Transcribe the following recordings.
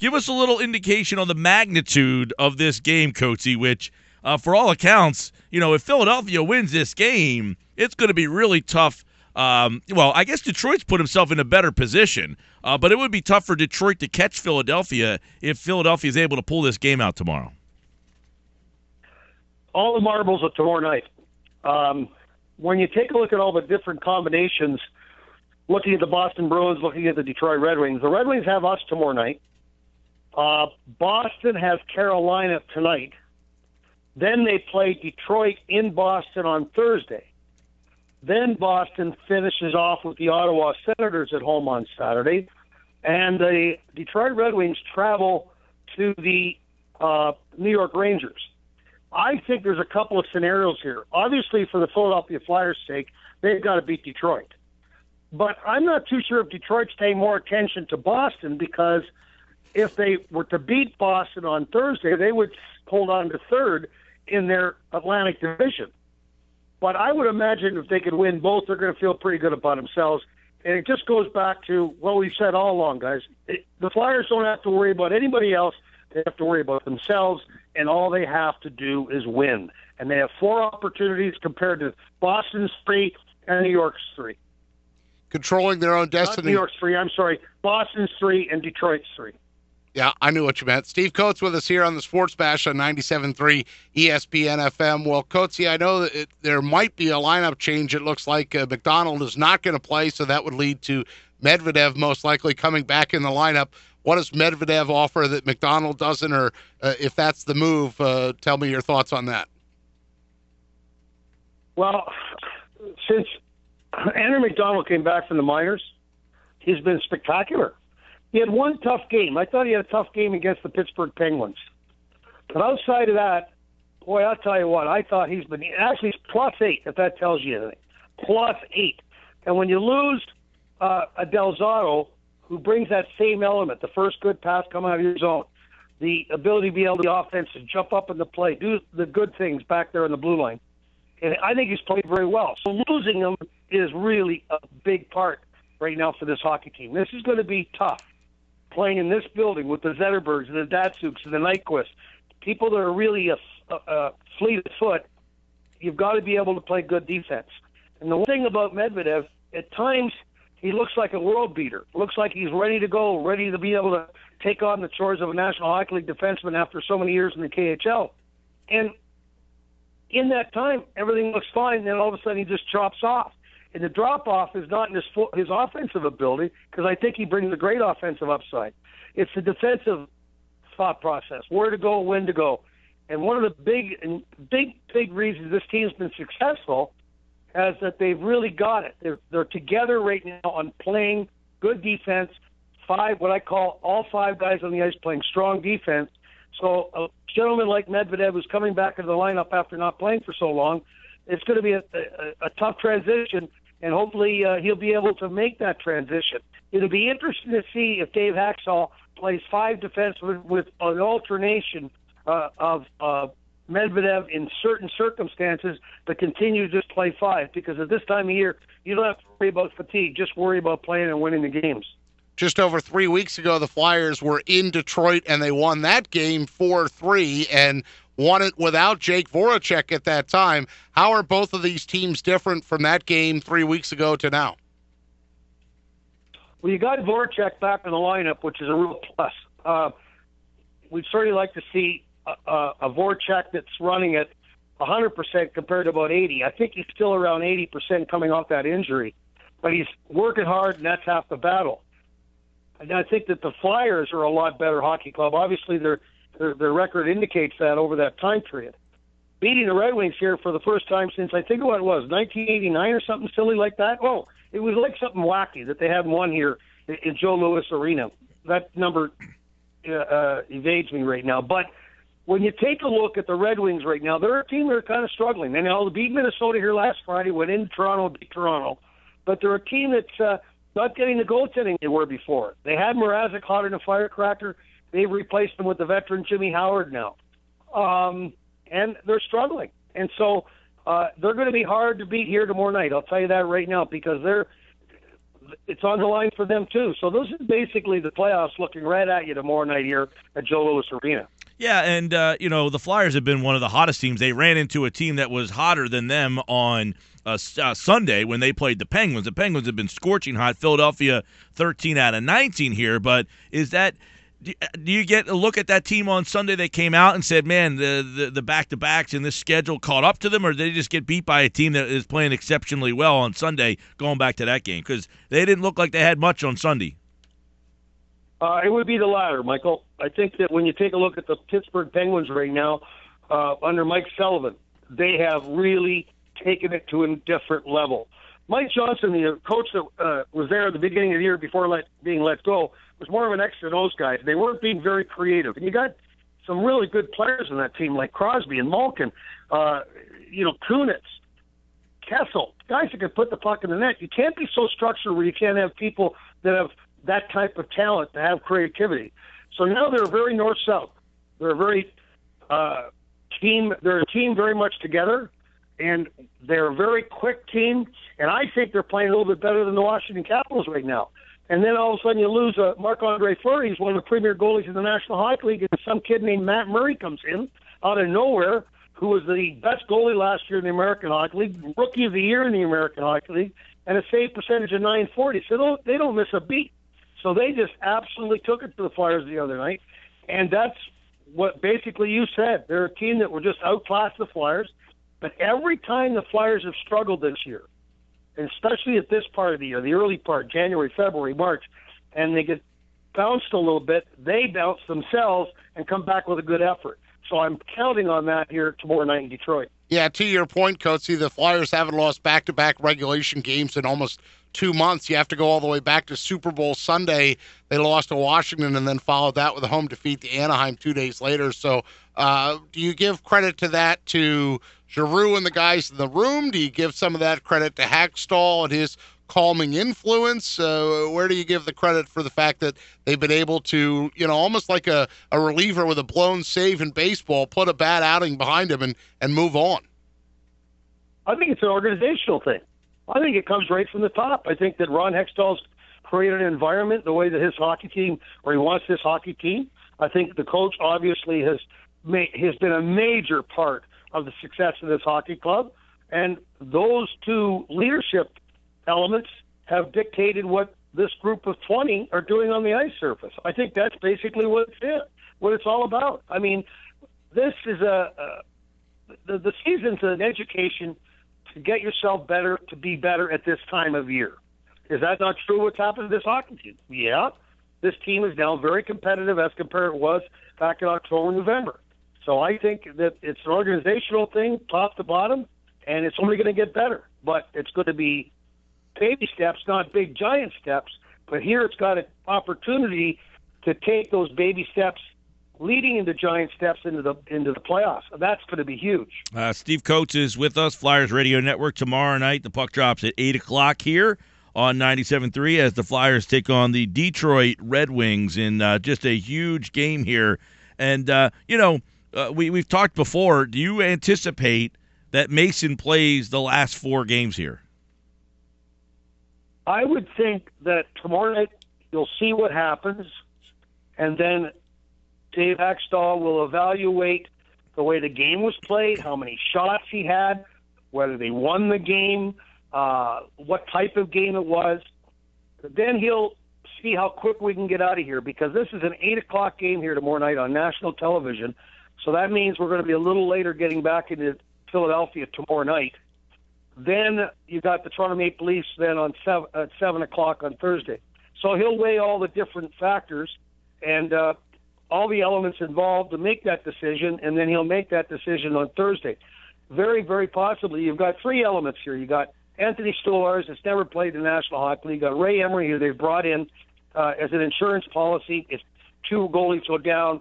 give us a little indication on the magnitude of this game, Coatsy, which, for all accounts, if Philadelphia wins this game, it's going to be really tough. I guess Detroit's put himself in a better position, but it would be tough for Detroit to catch Philadelphia if Philadelphia is able to pull this game out tomorrow. All the marbles are tomorrow night. When you take a look at all the different combinations, looking at the Boston Bruins, looking at the Detroit Red Wings, the Red Wings have us tomorrow night. Boston has Carolina tonight. Then they play Detroit in Boston on Thursday. Then Boston finishes off with the Ottawa Senators at home on Saturday. And the Detroit Red Wings travel to the New York Rangers. I think there's a couple of scenarios here. Obviously, for the Philadelphia Flyers' sake, they've got to beat Detroit. But I'm not too sure if Detroit's paying more attention to Boston, because if they were to beat Boston on Thursday, they would hold on to third in their Atlantic Division. But I would imagine if they could win both, they're going to feel pretty good about themselves. And it just goes back to what we've said all along, guys. The Flyers don't have to worry about anybody else. They have to worry about themselves, and all they have to do is win. And they have 4 opportunities compared to Boston's 3 and New York's 3. Controlling their own destiny. Not New York's 3, I'm sorry. Boston's 3 and Detroit's 3. Yeah, I knew what you meant. Steve Coates with us here on the Sports Bash on 97.3 ESPN FM. Well, Coates, I know that there might be a lineup change. It looks like McDonald is not going to play, so that would lead to Medvedev most likely coming back in the lineup. What does Medvedev offer that McDonald doesn't, or if that's the move, tell me your thoughts on that. Well, since Andrew McDonald came back from the minors, he's been spectacular. He had one tough game. I thought he had a tough game against the Pittsburgh Penguins. But outside of that, boy, I'll tell you what, I thought he's been – actually, it's +8, if that tells you anything. +8. And when you lose a Delzato, who brings that same element, the first good pass coming out of your zone, the ability to be able to the offense to jump up in the play, do the good things back there in the blue line. And I think he's played very well. So losing him is really a big part right now for this hockey team. This is going to be tough, playing in this building with the Zetterbergs and the Datsyuks and the Nyquist, people that are really a fleet of foot. You've got to be able to play good defense. And the one thing about Medvedev, at times he looks like a world beater. Looks like he's ready to go, ready to be able to take on the chores of a National Hockey League defenseman after so many years in the KHL. And in that time, everything looks fine, then all of a sudden he just chops off. And the drop-off is not in his offensive ability, because I think he brings a great offensive upside. It's the defensive thought process, where to go, when to go. And one of the big reasons this team's been successful is that they've really got it. They're together right now on playing good defense, what I call all 5 guys on the ice playing strong defense. So a gentleman like Medvedev, who's coming back into the lineup after not playing for so long, it's going to be a tough transition, and hopefully he'll be able to make that transition. It'll be interesting to see if Dave Haxall plays 5 defensemen with an alternation of Medvedev in certain circumstances, but continue to just play 5, because at this time of year, you don't have to worry about fatigue. Just worry about playing and winning the games. Just over 3 weeks ago, the Flyers were in Detroit, and they won that game 4-3 and won it without Jake Voracek at that time. How are both of these teams different from that game 3 weeks ago to now? Well, you got Voracek back in the lineup, which is a real plus. We'd certainly like to see a Voracek that's running at 100% compared to about 80%. I think he's still around 80% coming off that injury. But he's working hard, and that's half the battle. And I think that the Flyers are a lot better hockey club. Obviously, their record indicates that over that time period. Beating the Red Wings here for the first time since, I think what it was, 1989 or something silly like that. Oh, it was like something wacky that they hadn't won here in Joe Louis Arena. That number evades me right now. But when you take a look at the Red Wings right now, they're a team that are kind of struggling. They beat Minnesota here last Friday, went into Toronto, beat Toronto. But they're a team that's not getting the goaltending they were before. They had Mrazek hot in a firecracker. They've replaced him with the veteran Jimmy Howard now. And they're struggling. And so they're going to be hard to beat here tomorrow night. I'll tell you that right now, because it's on the line for them too. So those are basically the playoffs looking right at you tomorrow night here at Joe Louis Arena. Yeah, and, the Flyers have been one of the hottest teams. They ran into a team that was hotter than them on Sunday when they played the Penguins. The Penguins have been scorching hot. Philadelphia 13 out of 19 here. But is that – do you get a look at that team on Sunday? They came out and said, man, the back-to-backs in this schedule caught up to them, or did they just get beat by a team that is playing exceptionally well on Sunday going back to that game? Because they didn't look like they had much on Sunday. It would be the latter, Michael. I think that when you take a look at the Pittsburgh Penguins right now, under Mike Sullivan, they have really taken it to a different level. Mike Johnson, the coach that was there at the beginning of the year before being let go, was more of an X and O's guy. They weren't being very creative. And you got some really good players in that team, like Crosby and Malkin, Kunitz, Kessel, guys that can put the puck in the net. You can't be so structured where you can't have people that have that type of talent to have creativity. So now they're very north-south. They're a very team. They're a team very much together, and they're a very quick team. And I think they're playing a little bit better than the Washington Capitals right now. And then all of a sudden you lose Marc-Andre Fleury. He's one of the premier goalies in the National Hockey League, and some kid named Matt Murray comes in out of nowhere, who was the best goalie last year in the American Hockey League, Rookie of the Year in the American Hockey League, and a save percentage of .940. So they don't miss a beat. So they just absolutely took it to the Flyers the other night, and that's what basically you said. They're a team that were just outclassed the Flyers, but every time the Flyers have struggled this year, and especially at this part of the year, the early part, January, February, March, and they get bounced a little bit, they bounce themselves and come back with a good effort. So I'm counting on that here tomorrow night in Detroit. Yeah, to your point, Coach, the Flyers haven't lost back-to-back regulation games in almost 2 months. You have to go all the way back to Super Bowl Sunday. They lost to Washington and then followed that with a home defeat to Anaheim 2 days later. So do you give credit to that to Giroux and the guys in the room? Do you give some of that credit to Hackstall and his calming influence? Where do you give the credit for the fact that they've been able to, almost like a reliever with a blown save in baseball, put a bad outing behind him and move on? I think it's an organizational thing. I think it comes right from the top. I think that Ron Hextall's created an environment the way that his hockey team, or he wants this hockey team. I think the coach obviously has been a major part of the success of this hockey club, and those two leadership elements have dictated what this group of 20 are doing on the ice surface. I think that's basically what it's all about. I mean, this is the season's an education to get yourself better, to be better at this time of year. Is that not true what's happened to this hockey team? Yeah. This team is now very competitive as compared to it was back in October and November. So I think that it's an organizational thing, top to bottom, and it's only going to get better. But it's going to be baby steps, not big giant steps. But here it's got an opportunity to take those baby steps leading into giant steps into the playoffs. That's going to be huge. Steve Coates is with us, Flyers Radio Network. Tomorrow night, the puck drops at 8 o'clock here on 97.3 as the Flyers take on the Detroit Red Wings in just a huge game here. And, we've talked before. Do you anticipate that Mason plays the last 4 games here? I would think that tomorrow night you'll see what happens, and then Dave Hackstall will evaluate the way the game was played, how many shots he had, whether they won the game, what type of game it was. Then he'll see how quick we can get out of here, because this is an 8 o'clock game here tomorrow night on national television. So that means we're going to be a little later getting back into Philadelphia tomorrow night. Then you got the Toronto Maple Leafs then at 7 o'clock on Thursday. So he'll weigh all the different factors and all the elements involved to make that decision, and then he'll make that decision on Thursday. Very, very possibly. You've got 3 elements here. You got Anthony Stolarz, that's never played in the National Hockey League. You got Ray Emery, who they've brought in as an insurance policy. If 2 goalies go down,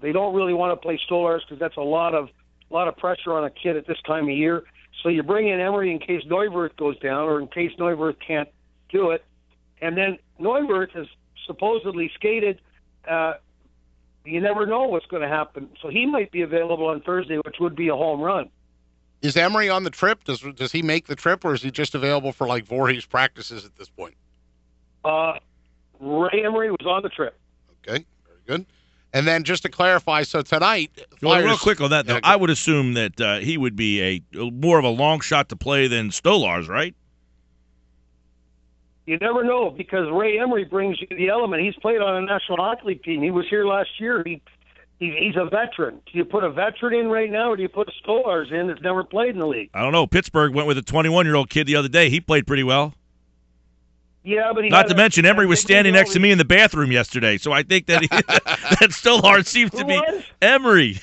they don't really want to play Stolarz because that's a lot of pressure on a kid at this time of year. So you bring in Emery in case Neuwirth goes down or in case Neuwirth can't do it. And then Neuwirth has supposedly skated. You never know what's going to happen. So he might be available on Thursday, which would be a home run. Is Emery on the trip? Does he make the trip, or is he just available for like Voorhees practices at this point? Ray Emery was on the trip. Okay, very good. And then just to clarify, so tonight, well, real quick on that, though, I would assume that he would be more of a long shot to play than Stolarz, right? You never know, because Ray Emery brings you the element. He's played on a National Hockey League team. He was here last year. He's a veteran. Do you put a veteran in right now, or do you put a Stolarz in that's never played in the league? I don't know. Pittsburgh went with a 21-year-old kid the other day. He played pretty well. Yeah, but not to mention Emery was standing next to me in the bathroom yesterday, so I think that that Stolarz seems to be Emery.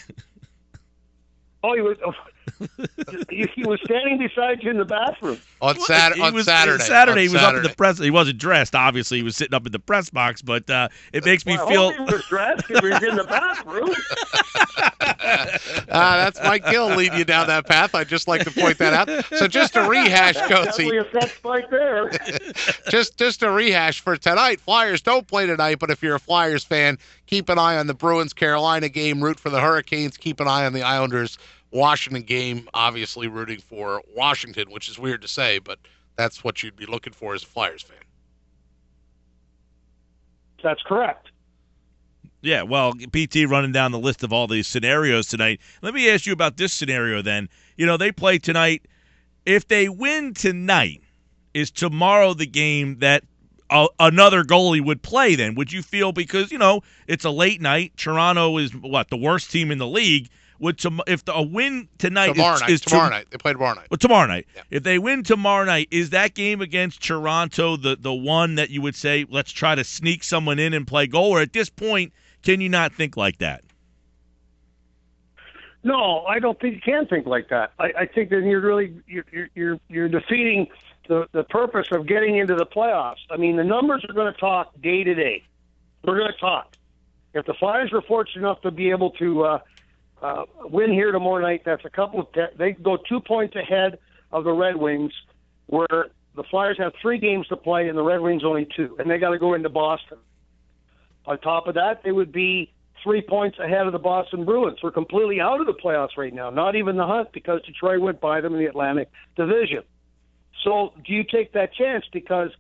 Oh, he was. He was standing beside you in the bathroom on Saturday. Saturday, he was up in the press. He wasn't dressed. Obviously, he was sitting up in the press box. But it makes me feel. He was dressed. He was in the bathroom. That's Mike Gill leading you down that path. I'd just like to point that out. So just to rehash, Coatsy. That's right there. just to rehash for tonight. Flyers don't play tonight, but if you're a Flyers fan, keep an eye on the Bruins-Carolina game. Root for the Hurricanes. Keep an eye on the Islanders-Washington game. Obviously rooting for Washington, which is weird to say, but that's what you'd be looking for as a Flyers fan. That's correct. Yeah, well, PT running down the list of all these scenarios tonight. Let me ask you about this scenario then. You know, they play tonight. If they win tonight, is tomorrow the game that another goalie would play then? Would you feel, because, you know, it's a late night, Toronto is, the worst team in the league. If a win tonight tomorrow night. They play tomorrow night. Well, tomorrow night. Yeah. If they win tomorrow night, is that game against Toronto the one that you would say, let's try to sneak someone in and play goal? Or at this point, can you not think like that? No, I don't think you can think like that. I think that you're defeating the purpose of getting into the playoffs. I mean, the numbers are going to talk day to day. We're going to talk. If the Flyers were fortunate enough to be able to win here tomorrow night, that's they go 2 points ahead of the Red Wings, where the Flyers have 3 games to play and the Red Wings only 2, and they got to go into Boston. On top of that, they would be 3 points ahead of the Boston Bruins. We're completely out of the playoffs right now, not even the hunt, because Detroit went by them in the Atlantic Division. So do you take that chance? Because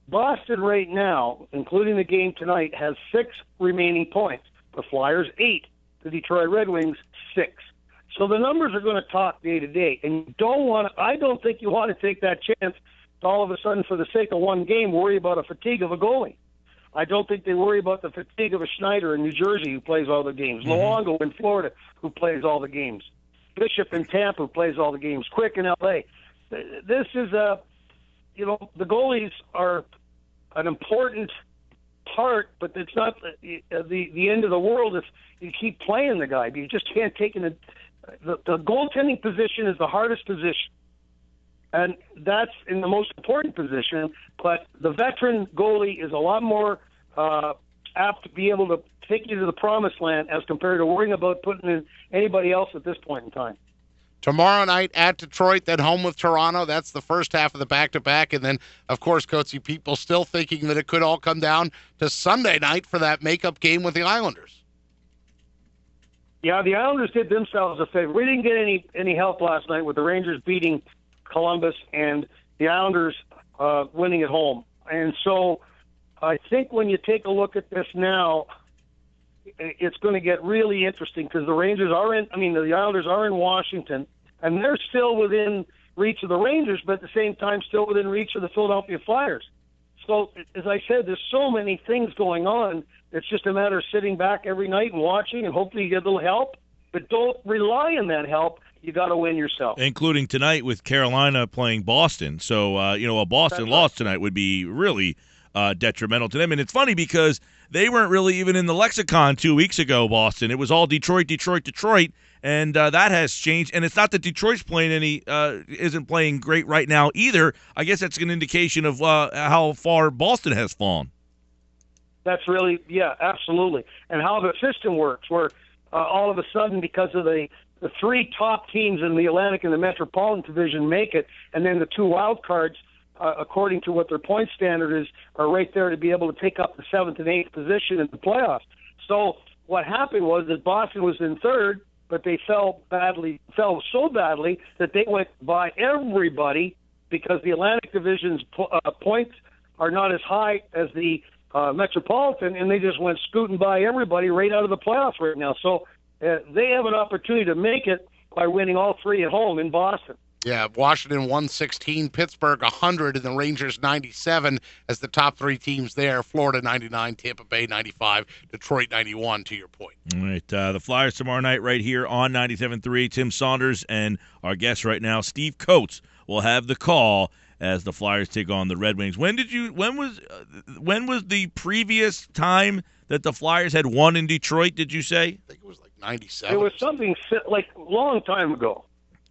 Boston right now, including the game tonight, has 6 remaining points. The Flyers 8. The Detroit Red Wings 6. So the numbers are going to talk day to day, and I don't think you want to take that chance to all of a sudden, for the sake of one game, worry about a fatigue of a goalie. I don't think they worry about the fatigue of a Schneider in New Jersey, who plays all the games. Luongo in Florida, who plays all the games. Bishop in Tampa, who plays all the games. Quick in L.A. This is the goalies are an important part, but it's not the end of the world if you keep playing the guy. You just can't take in the goaltending position is the hardest position, and that's in the most important position. But the veteran goalie is a lot more apt to be able to take you to the promised land as compared to worrying about putting in anybody else at this point in time. Tomorrow night at Detroit, then home with Toronto. That's the first half of the back-to-back. And then, of course, Coatsy, people still thinking that it could all come down to Sunday night for that makeup game with the Islanders. Yeah, the Islanders did themselves a favor. We didn't get any help last night with the Rangers beating Columbus and the Islanders winning at home. And so I think when you take a look at this now, it's going to get really interesting, because the Islanders are in Washington, and they're still within reach of the Rangers, but at the same time still within reach of the Philadelphia Flyers. So, as I said, there's so many things going on. It's just a matter of sitting back every night and watching, and hopefully you get a little help. But don't rely on that help. You got to win yourself. Including tonight with Carolina playing Boston. So, a Boston loss tonight would be really detrimental to them. And it's funny because they weren't really even in the lexicon 2 weeks ago, Boston. It was all Detroit, Detroit, Detroit, and that has changed. And it's not that Detroit's isn't playing great right now either. I guess that's an indication of how far Boston has fallen. That's really, yeah, absolutely. And how the system works, where all of a sudden, because of the 3 top teams in the Atlantic and the Metropolitan Division make it, and then the 2 wild cards, according to what their point standard is, are right there to be able to take up the 7th and 8th position in the playoffs. So what happened was that Boston was in 3rd, but they fell so badly that they went by everybody, because the Atlantic Division's points are not as high as the Metropolitan, and they just went scooting by everybody right out of the playoffs right now. So they have an opportunity to make it by winning all three at home in Boston. Yeah, Washington 116, Pittsburgh 100, and the Rangers 97 as the top three teams there. Florida 99, Tampa Bay 95, Detroit 91, to your point. All right, the Flyers tomorrow night right here on 97.3. Tim Saunders and our guest right now, Steve Coates, will have the call as the Flyers take on the Red Wings. When was the previous time that the Flyers had won in Detroit, did you say? I think it was like 97. It was something like a long time ago.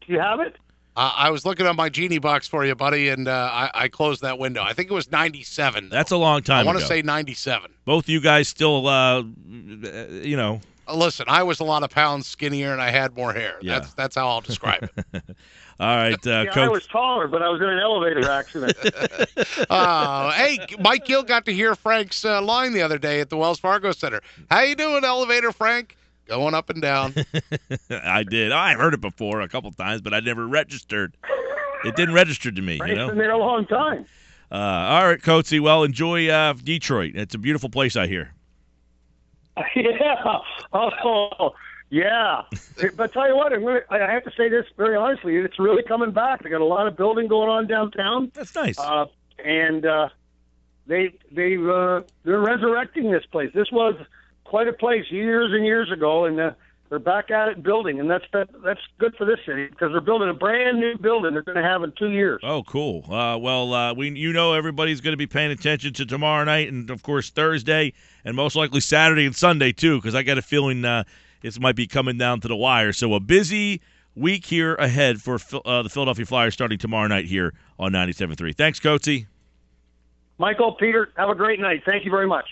Do you have it? I was looking on my Genie box for you, buddy, and I closed that window. I think it was 97. Though. That's a long time ago. I want to say 97. Both you guys still, Listen, I was a lot of pounds skinnier, and I had more hair. Yeah. That's how I'll describe it. All right, yeah, Coach. I was taller, but I was in an elevator accident. Hey, Mike Gill got to hear Frank's line the other day at the Wells Fargo Center. How you doing, Elevator Frank? Going up and down. I did. I heard it before a couple times, but I never registered. It didn't register to me. Frank's been there a long time. All right, Coatsy. Well, enjoy Detroit. It's a beautiful place, I hear. Yeah. Oh, yeah. But tell you what, I have to say this very honestly. It's really coming back. They got a lot of building going on downtown. That's nice. And they're resurrecting this place. This was quite a place years and years ago, and they're back at it building, and that's good for this city because they're building a brand new building they're going to have in 2 years. Oh, cool. Everybody's going to be paying attention to tomorrow night, and of course Thursday, and most likely Saturday and Sunday too, because I got a feeling this might be coming down to the wire. So a busy week here ahead for the Philadelphia Flyers starting tomorrow night here on 97.3. Thanks, Coatsy. Michael, Peter, have a great night. Thank you very much.